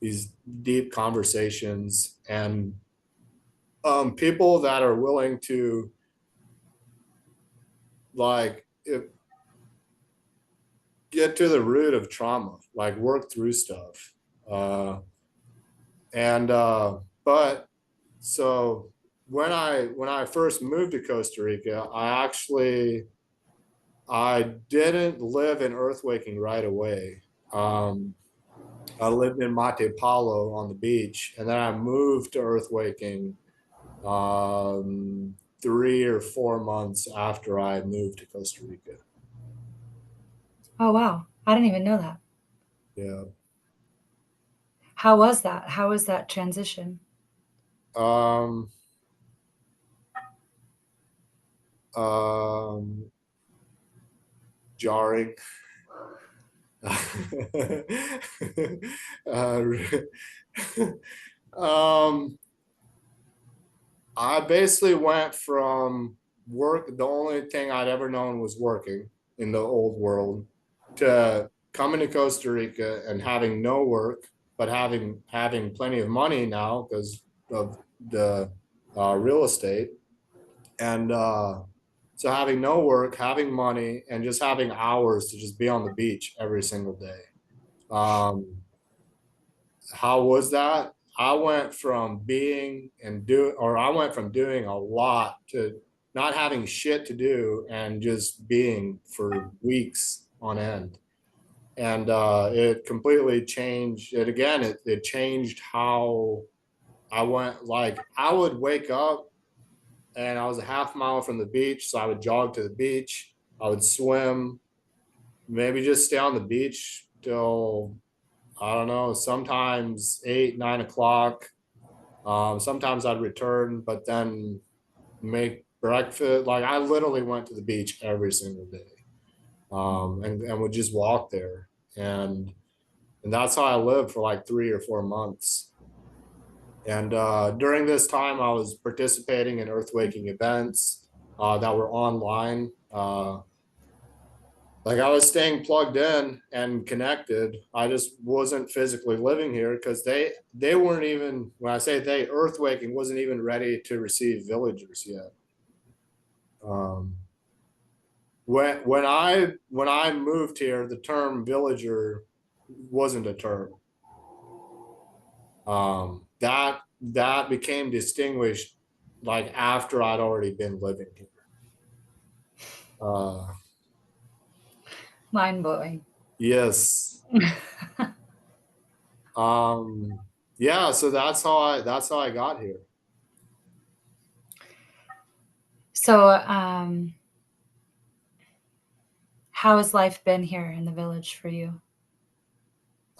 these deep conversations, and people that are willing to like get to the root of trauma, like work through stuff. Uh, and but so when I first moved to Costa Rica, I didn't live in Earthwaking right away. Um, I lived in Mate Palo on the beach, and then I moved to Earthwaking 3 or 4 months after I moved to Costa Rica. Oh, wow. I didn't even know that. Yeah. How was that? How was that transition? Um, um, Jarring. uh, um, I basically went from work. The only thing I'd ever known was working in the old world, to coming to Costa Rica and having no work, but having plenty of money now because of the real estate. And so having no work, having money, and just having hours to just be on the beach every single day. Um, how was that? I went from I went from doing a lot to not having shit to do and just being for weeks on end. And it completely changed it again. It changed how I went. Like I would wake up and I was a half mile from the beach. So I would jog to the beach. I would swim, maybe just stay on the beach till, I don't know, sometimes 8, 9 o'clock. Sometimes I'd return, but then make breakfast. Like I literally went to the beach every single day, and would just walk there. And that's how I lived for like 3 or 4 months. And during this time, I was participating in earthwaking events that were online. Like I was staying plugged in and connected. I just wasn't physically living here because they weren't even, when I say they, Earthwaking wasn't even ready to receive villagers yet. Um, when I moved here, the term villager wasn't a term. That became distinguished like after I'd already been living here. Uh, Mind blowing. yes. Um, yeah, so that's how I got here. So, how has life been here in the village for you?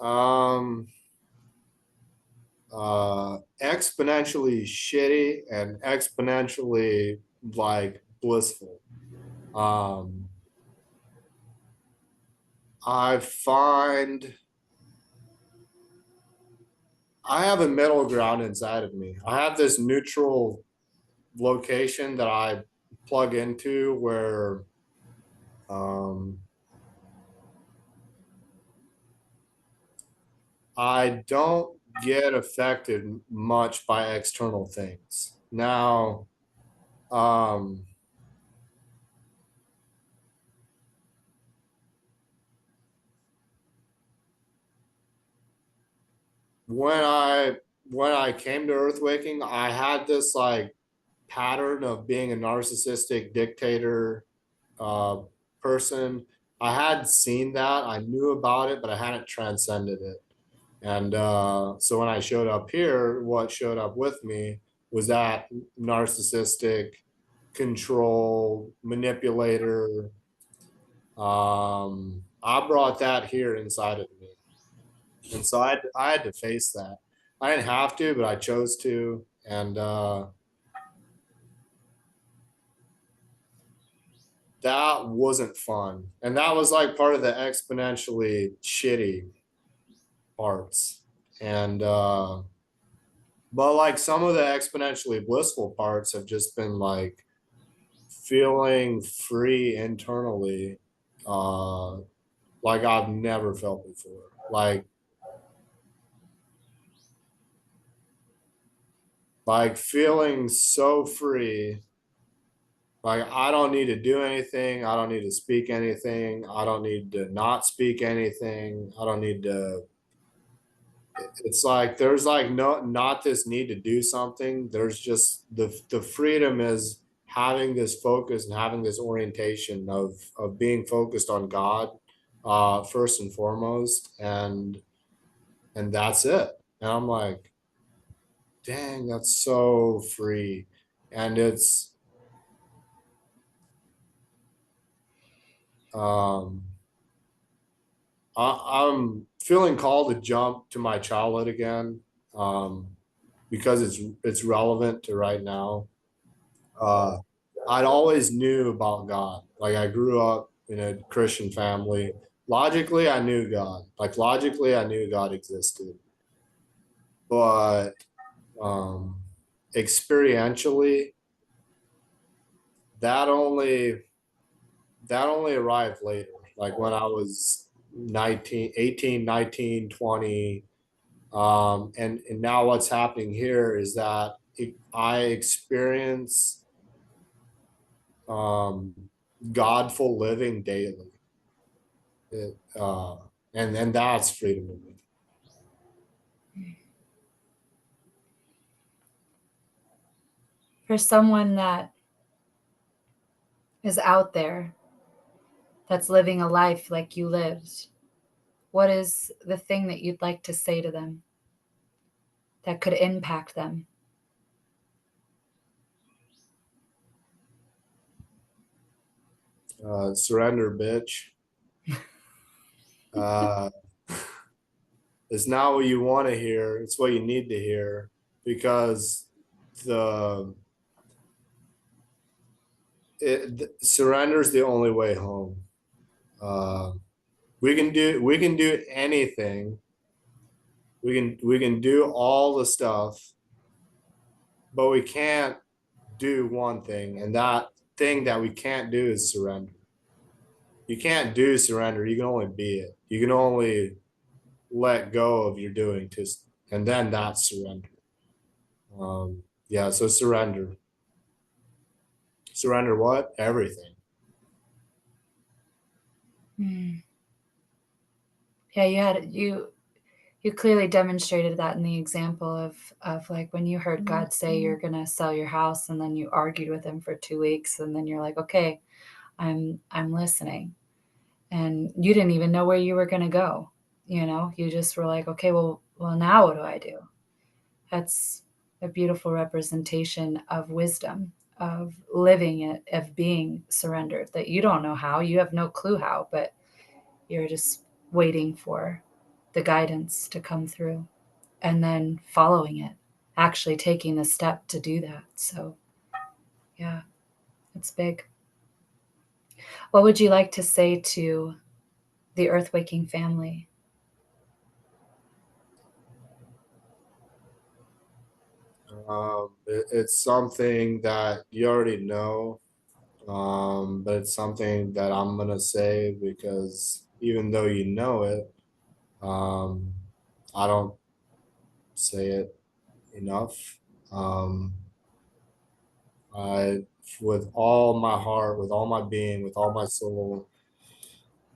Um, Exponentially shitty and exponentially like blissful. Um, I find I have a middle ground inside of me. I have this neutral location that I plug into where um, I don't get affected much by external things. Now, um, when I when I came to Earthwaking, I had this like pattern of being a narcissistic dictator uh, person. I had seen that, I knew about it, but I hadn't transcended it. And so when I showed up here, what showed up with me was that narcissistic control manipulator. I brought that here inside of me. And so I had to face that. I didn't have to, but I chose to. And that wasn't fun. And that was like part of the exponentially shitty parts. And but like some of the exponentially blissful parts have just been like feeling free internally, uh like I've never felt before. Like feeling so free. Like I don't need to do anything. I don't need to speak anything. I don't need to not speak anything. I don't need to. It's like there's like no not this need to do something. There's just the freedom is having this focus and having this orientation of being focused on God, first and foremost, and that's it. And I'm like, dang, that's so free. And it's um I'm feeling called to jump to my childhood again, um, because it's relevant to right now. Uh, I'd always knew about God. Like I grew up in a Christian family. Logically, I knew God. Like logically, I knew God existed. But um, experientially, that only that only arrived later. Like when I was 19, 18, 19, 20. And now what's happening here is that I experience um, godful living daily. It, and that's freedom of me. For someone that is out there, that's living a life like you lived, what is the thing that you'd like to say to them that could impact them? Surrender, bitch. Uh, it's not what you want to hear. It's what you need to hear because the surrender is the only way home. Uh, we can do anything. We can do all the stuff, but we can't do one thing, and that thing that we can't do is surrender. You can't do surrender. You can only be it. You can only let go of your doing to, and then that's surrender. Yeah. So surrender. Surrender what? Everything. Mm. Yeah, you clearly demonstrated that in the example of like when you heard God say you're gonna sell your house, and then you argued with him for 2 weeks, and then you're like, okay, I'm listening, and you didn't even know where you were gonna go. You just were like, okay, well, now what do I do? That's a beautiful representation of wisdom, of living it, of being surrendered. That you don't know how, you have no clue how, but you're just waiting for the guidance to come through, and then following it, actually taking the step to do that. So, yeah, it's big. What would you like to say to the Earthwaking family? It's something that you already know, but it's something that I'm gonna say because even though you know it, um, I don't say it enough. Um, I, with all my heart, with all my being, with all my soul,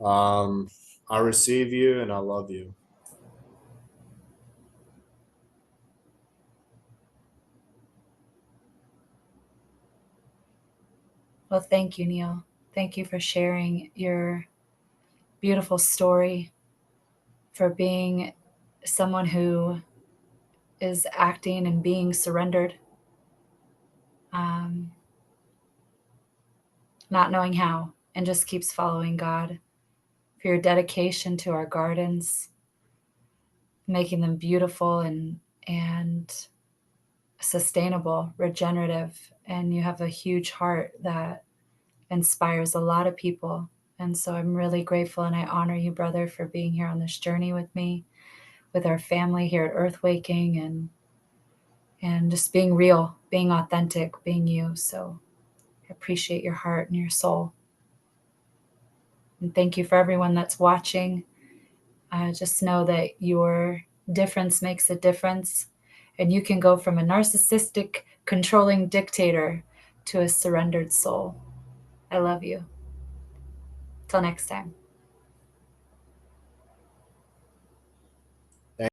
um, I receive you and I love you. Well, thank you, Neal. Thank you for sharing your beautiful story, for being someone who is acting and being surrendered, not knowing how, and just keeps following God. For your dedication to our gardens, making them beautiful and sustainable, regenerative, and you have a huge heart that inspires a lot of people. And so I'm really grateful and I honor you, brother, for being here on this journey with me, with our family here at Earthwaking, and just being real, being authentic, being you. So I appreciate your heart and your soul. And thank you for everyone that's watching. Just know that your difference makes a difference. And you can go from a narcissistic, controlling dictator to a surrendered soul. I love you. Till next time.